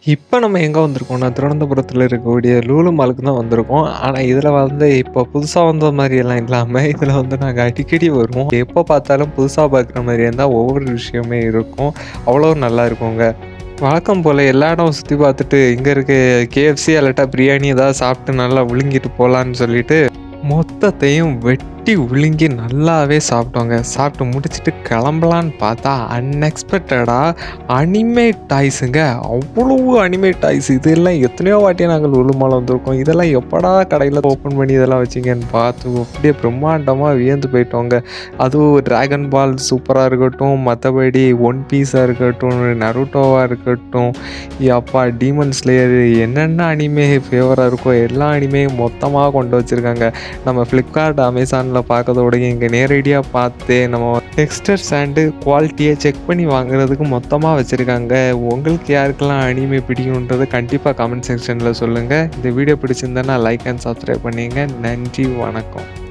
இப்ப நம்ம எங்க வந்திருக்கோம்னா, திருவனந்தபுரத்துல இருக்கக்கூடிய லூலு மாலுக்கு தான் வந்திருக்கோம். ஆனா, இதுல இப்போ புதுசா வந்த மாரியெல்லாம் இல்லாம, இதுல நாங்க அடிக்கடி வருவோம். எப்ப பார்த்தாலும் புதுசா பார்க்குற மாரியே தான் ஒவ்வொரு விஷயமே இருக்கும். அவ்வளோ நல்லா இருக்குங்க. வழக்கம் போல எல்லா இடமும் சுத்தி பார்த்துட்டு, இங்க இருக்க KFC அல்லாட்டா பிரியாணி ஏதாவது சாப்பிட்டு நல்லா விழுங்கிட்டு போலான்னு சொல்லிட்டு மொத்தத்தையும் வெட்டி விழுங்கி நல்லாவே சாப்பிட்டோங்க. சாப்பிட்டு முடிச்சுட்டு கிளம்பலான்னு பார்த்தா, அன்எக்ஸ்பெக்டடா அனிமே டாய்ஸுங்க. அவ்வளோ அனிமே டாய்ஸ். இதெல்லாம் எத்தனையோ வாட்டி நாங்க லுலு மால் வந்திருக்கோம். இதெல்லாம் எப்படா கடையில ஓப்பன் பண்ணி இதெல்லாம் வச்சீங்கன்னு பார்த்து அப்படியே பிரம்மாண்டமா வியந்து போயிட்டோங்க. அதுவும் டிராகன் பால் சூப்பரா இருக்கட்டும், மத்தபடி ஒன் பீஸா இருக்கட்டும், நருட்டோவா இருக்கட்டும், யப்பா டீமன் ஸ்லேயர் என்னென்ன அனிமே ஃபேவரா இருக்கோ எல்லா அனிமேயும் மொத்தமா கொண்டு வச்சிருக்காங்க. நம்ம ஃப்ளிப்கார்ட், அமேசான்ல பார்க்கறதோடயும் இங்க நேரடியா பார்த்து நம்ம டெக்ஸ்டர்ஸ் அண்டு குவாலிட்டிய செக் பண்ணி வாங்குறதுக்கு மொத்தமா வச்சிருக்காங்க. உங்களுக்கு யாருக்கெல்லாம் அனிமே பிடிக்கும்ன்றத கண்டிப்பா கமெண்ட் செக்ஷன்ல சொல்லுங்க. இந்த வீடியோ பிடிச்சிருந்தா லைக் அண்ட் சப்ஸ்கிரைப் பண்ணிங்க. நன்றி, வணக்கம்.